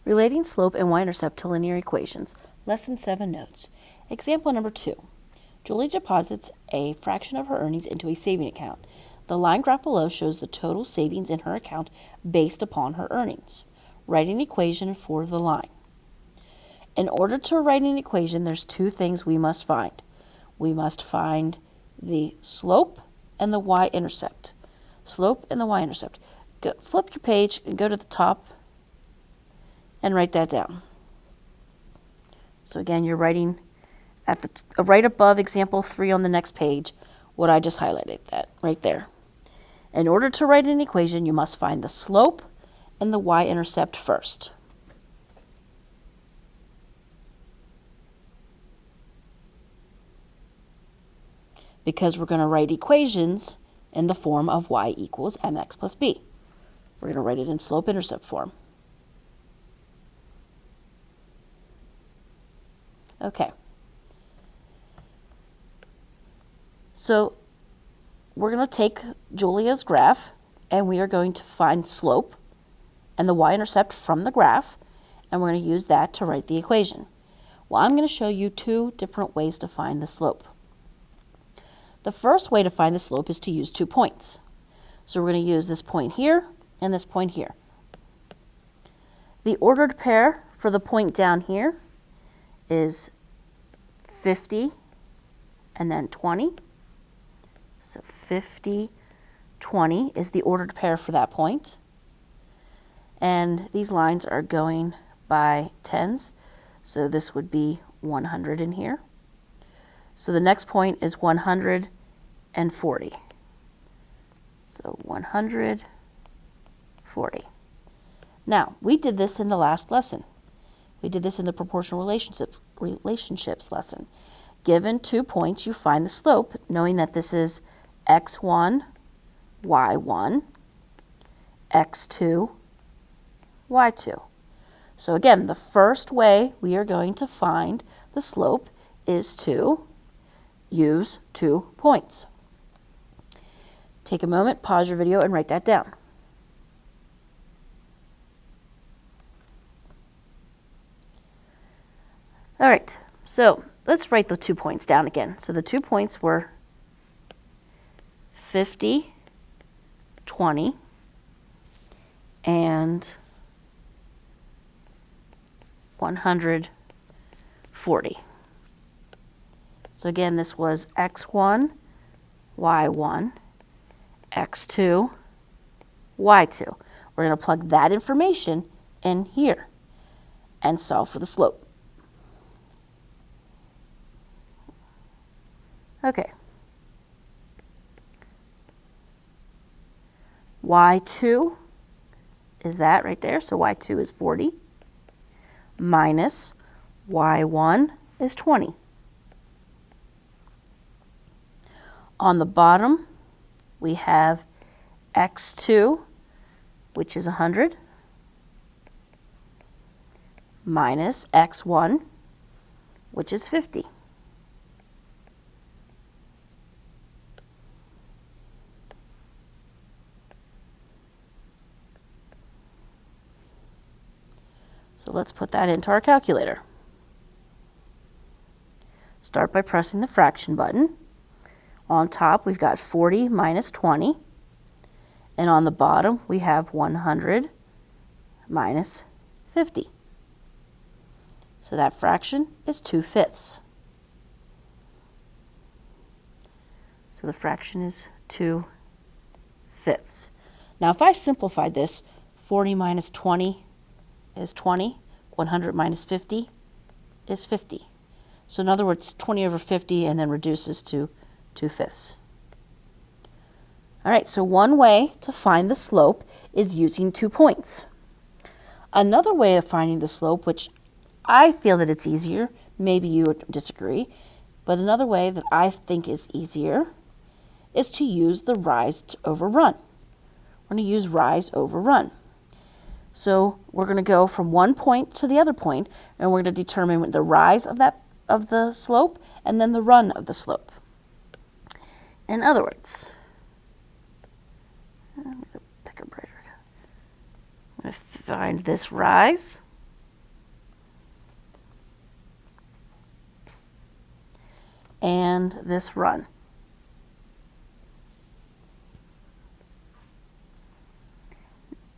Relating slope and y-intercept to linear equations. Lesson 7 notes. Example number 2. Julie deposits a fraction of her earnings into a saving account. The line graph below shows the total savings in her account based upon her earnings. Write an equation for the line. In order to write an equation, there's two things we must find. We must find the slope and the y-intercept. Slope and the y-intercept. Flip your page and go to the top and write that down. So again, you're writing at the right above example 3 on the next page what I just highlighted, that right there. In order to write an equation, you must find the slope and the y-intercept first. Because we're going to write equations in the form of y equals mx plus b. We're going to write it in slope-intercept form. Okay. So we're going to take Julia's graph and we are going to find slope and the y-intercept from the graph, and we're going to use that to write the equation. Well, I'm going to show you two different ways to find the slope. The first way to find the slope is to use 2 points. So we're going to use this point here and this point here. The ordered pair for the point down here is 50 and then 20. So 50, 20 is the ordered pair for that point. And these lines are going by tens. So this would be 100 in here. So the next point is 140. So 140. Now, we did this in the last lesson. We did this in the proportional relationships lesson. Given 2 points, you find the slope, knowing that this is x1, y1, x2, y2. So again, the first way we are going to find the slope is to use 2 points. Take a moment, pause your video, and write that down. All right, so let's write the 2 points down again. So the 2 points were 50, 20, and 140. So again, this was x1, y1, x2, y2. We're going to plug that information in here and solve for the slope. Okay. y2 is that right there, so y2 is 40, minus y1 is 20. On the bottom, we have x2, which is 100, minus x1, which is 50. So let's put that into our calculator. Start by pressing the fraction button. On top, we've got 40 minus 20. And on the bottom, we have 100 minus 50. So that fraction is 2/5. So the fraction is 2/5. Now, if I simplified this, 40 minus 20 is 20. 100 minus 50 is 50. So in other words, 20 over 50 and then reduces to 2/5. All right, so one way to find the slope is using 2 points. Another way of finding the slope, which I feel that it's easier, maybe you would disagree, but another way that I think is easier is to use the rise over run. We're going to use rise over run. So we're going to go from one point to the other point, and we're going to determine the rise of the slope and then the run of the slope. In other words, I'm going to pick a brighter. I'm going to find this rise, and this run.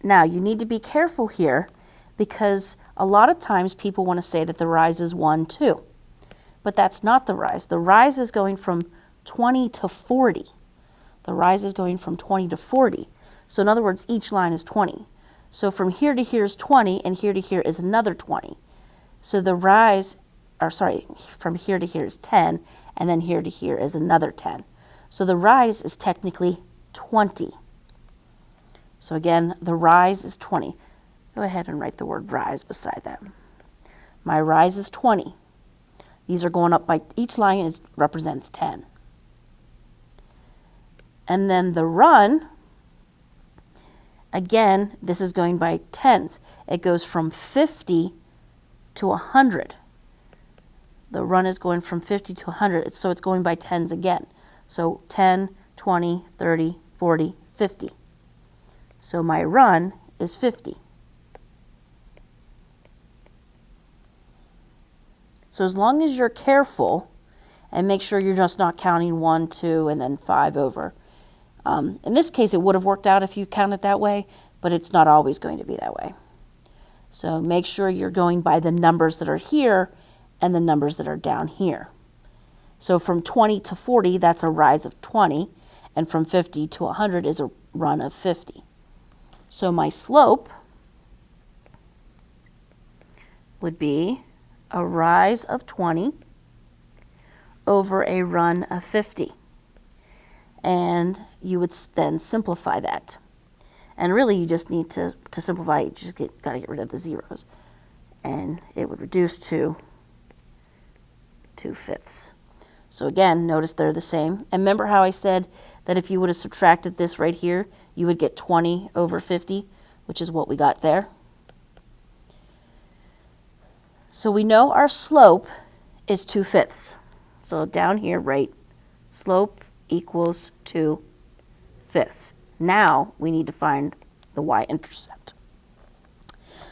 Now, you need to be careful here because a lot of times people want to say that the rise is 1, 2. But that's not the rise. The rise is going from 20 to 40. The rise is going from 20 to 40. So in other words, each line is 20. So from here to here is 20, and here to here is another 20. So the rise, or sorry, from here to here is 10, and then here to here is another 10. So the rise is technically 20. So again, the rise is 20. Go ahead and write the word rise beside that. My rise is 20. These are going up by, each line represents 10. And then the run, again, this is going by tens. It goes from 50 to 100. The run is going from 50 to 100, so it's going by tens again. So 10, 20, 30, 40, 50. So my run is 50. So as long as you're careful and make sure you're just not counting 1, 2, and then 5 over. In this case, it would have worked out if you count it that way, but it's not always going to be that way. So make sure you're going by the numbers that are here and the numbers that are down here. So from 20 to 40, that's a rise of 20, and from 50 to 100 is a run of 50. So my slope would be a rise of 20 over a run of 50. And you would then simplify that. And really you just need to simplify, you just got to get rid of the zeros. And it would reduce to 2/5. So again, notice they're the same. And remember how I said that if you would have subtracted this right here, you would get 20 over 50, which is what we got there. So we know our slope is 2/5. So down here, write slope equals 2/5. Now we need to find the y-intercept.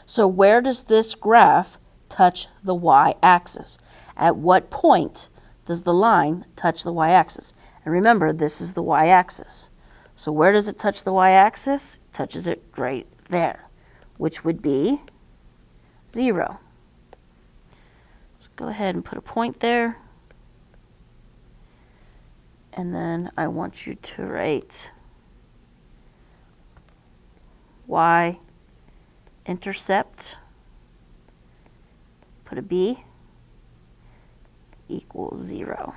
So where does this graph touch the y-axis? At what point does the line touch the y-axis? And remember, this is the y-axis. So where does it touch the y-axis? It touches it right there, which would be 0. Let's go ahead and put a point there. And then I want you to write y-intercept, put a b, equals 0.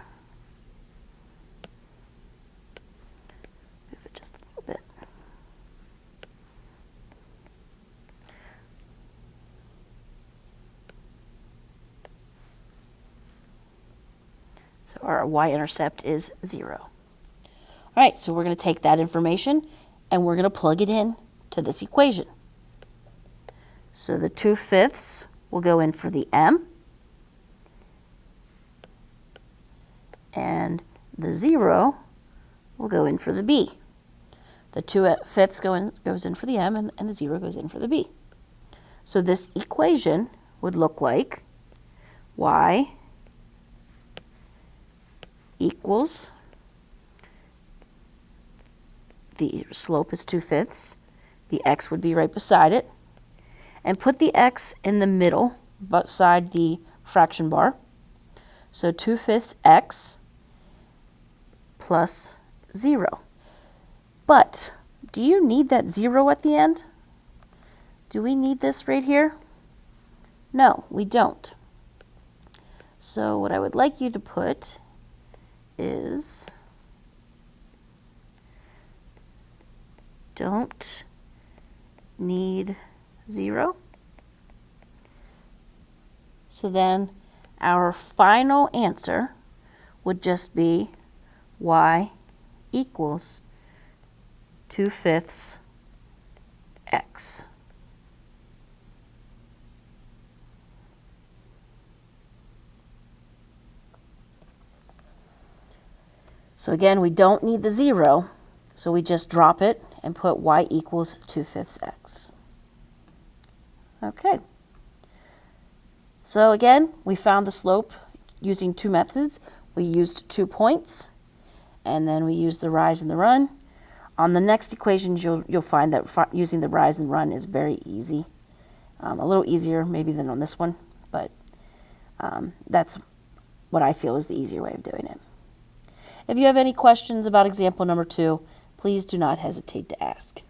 Move it just a little bit. So our y-intercept is 0. All right, so we're going to take that information and we're going to plug it in to this equation. So the 2/5 will go in for the m, and the 0 will go in for the b. The 2/5 goes in for the m, and the 0 goes in for the b. So this equation would look like y equals, the slope is 2/5, the x would be right beside it, and put the x in the middle beside the fraction bar. So 2/5 x plus 0. But do you need that 0 at the end? Do we need this right here? No, we don't. So what I would like you to put is don't need 0. So then our final answer would just be y equals 2/5 x. So again, we don't need the 0, so we just drop it and put y equals 2/5 x. Okay. So again, we found the slope using two methods. we used 2 points, and then we used the rise and the run. On the next equations, you'll find that using the rise and run is very easy. A little easier maybe than on this one, but that's what I feel is the easier way of doing it. If you have any questions about example number 2, please do not hesitate to ask.